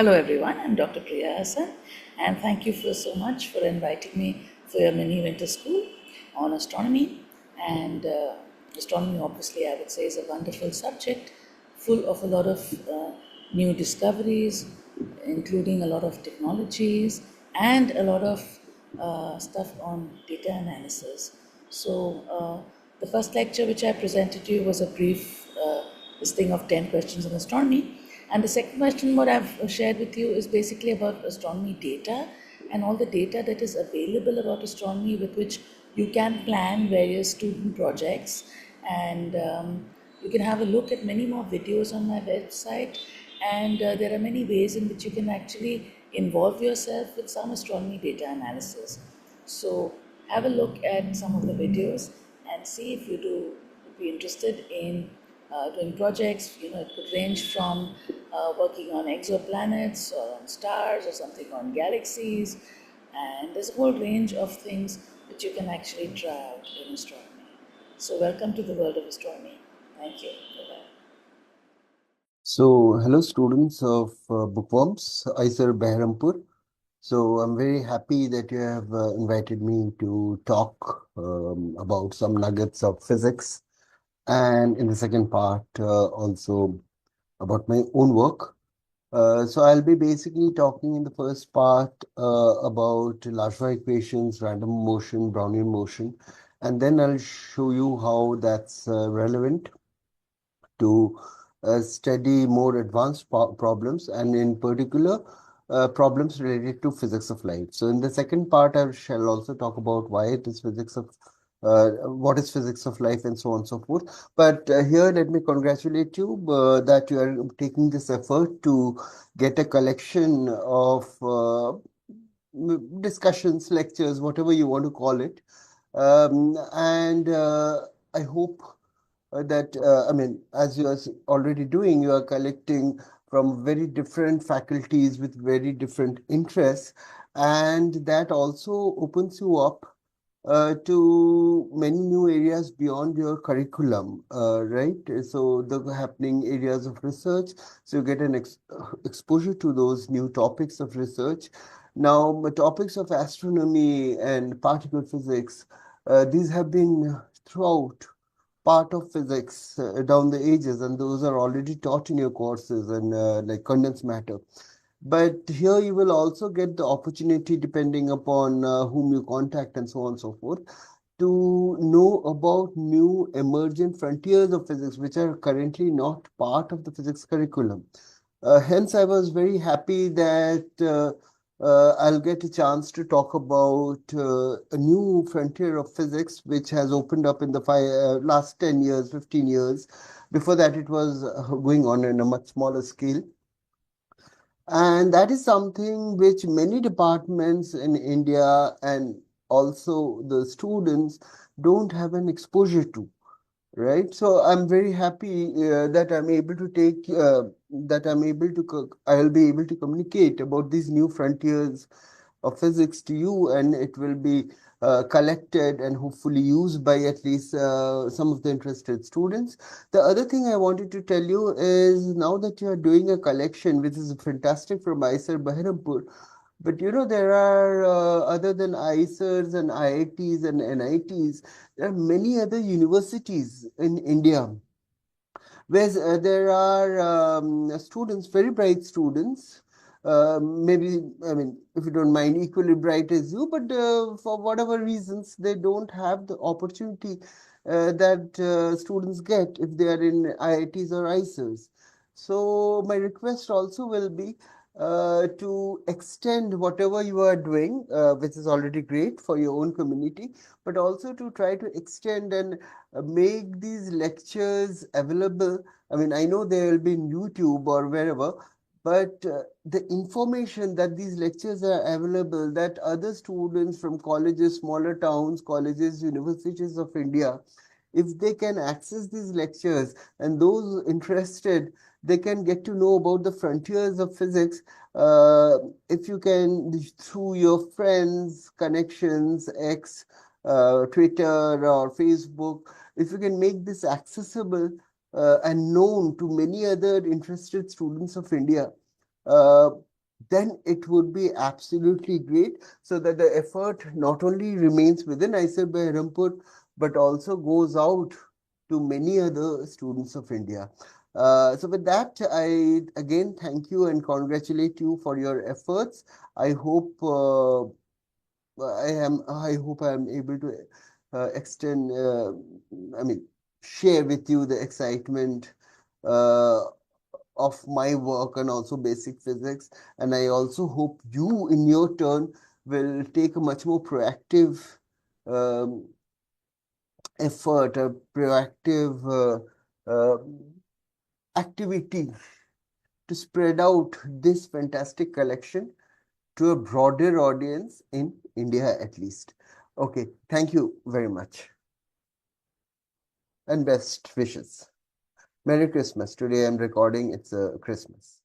Hello everyone, I'm Dr. Priya Hassan and thank you so much for inviting me for your mini winter school on astronomy. And astronomy, obviously, I would say is a wonderful subject full of a lot of new discoveries, including a lot of technologies and a lot of stuff on data analysis. So, the first lecture which I presented to you was a brief this thing of 10 questions on astronomy. And the second question, what I've shared with you, is basically about astronomy data and all the data that is available about astronomy with which you can plan various student projects. And you can have a look at many more videos on my website. And there are many ways in which you can actually involve yourself with some astronomy data analysis. So have a look at some of the videos and see if you would be interested in doing projects. It could range from working on exoplanets or on stars or something on galaxies, and there's a whole range of things that you can actually try out in astronomy. So welcome to the world of astronomy. Thank you. Bye-bye. So, hello students of Bookworms, IISER Berhampur. So, I'm very happy that you have invited me to talk about some nuggets of physics, and in the second part also about my own work. So, I'll be basically talking in the first part about Lagrange equations, random motion, Brownian motion, and then I'll show you how that's relevant to study more advanced problems, and in particular problems related to physics of light. So in the second part, I shall also talk about why it is physics of what is physics of life and so on and so forth. But here, let me congratulate you that you are taking this effort to get a collection of discussions, lectures, whatever you want to call it. And I hope that I mean, as you are already doing, you are collecting from very different faculties with very different interests, and that also opens you up to many new areas beyond your curriculum, right? So the happening areas of research, so you get an exposure to those new topics of research. Now, the topics of astronomy and particle physics, these have been throughout part of physics down the ages, and those are already taught in your courses and like condensed matter. But here you will also get the opportunity, depending upon whom you contact and so on and so forth, to know about new emergent frontiers of physics, which are currently not part of the physics curriculum. Hence, I was very happy that I'll get a chance to talk about a new frontier of physics which has opened up in the last 10 years, 15 years. Before that, it was going on in a much smaller scale. And that is something which many departments in India and also the students don't have an exposure to. Right. So I'm very happy that I'm able to I'll be able to communicate about these new frontiers of physics to you, and it will be collected and hopefully used by at least some of the interested students. The other thing I wanted to tell you is, now that you are doing a collection, which is fantastic from IISER Berhampur, but there are, other than IISERs and IITs and NITs, there are many other universities in India where there are students, very bright students, maybe, I mean, if you don't mind, equally bright as you, but for whatever reasons, they don't have the opportunity that students get if they are in IITs or IISERs. So my request also will be to extend whatever you are doing, which is already great for your own community, but also to try to extend and make these lectures available. I mean, I know they will be in YouTube or wherever, but the information that these lectures are available, that other students from colleges, smaller towns, colleges, universities of India, if they can access these lectures, and those interested, they can get to know about the frontiers of physics. If you can, through your friends, connections, Twitter or Facebook, if you can make this accessible and known to many other interested students of India, then it would be absolutely great, so that the effort not only remains within IISER Berhampur, but also goes out to many other students of India. So with that, I again thank you and congratulate you for your efforts. I hope I hope I am able to extend, I mean, share with you the excitement uh, of my work and also basic physics. And I also hope you, in your turn, will take a much more proactive um, effort, a proactive activity to spread out this fantastic collection to a broader audience in India at least. Okay, thank you very much and best wishes. Merry Christmas. Today I'm recording, it's Christmas.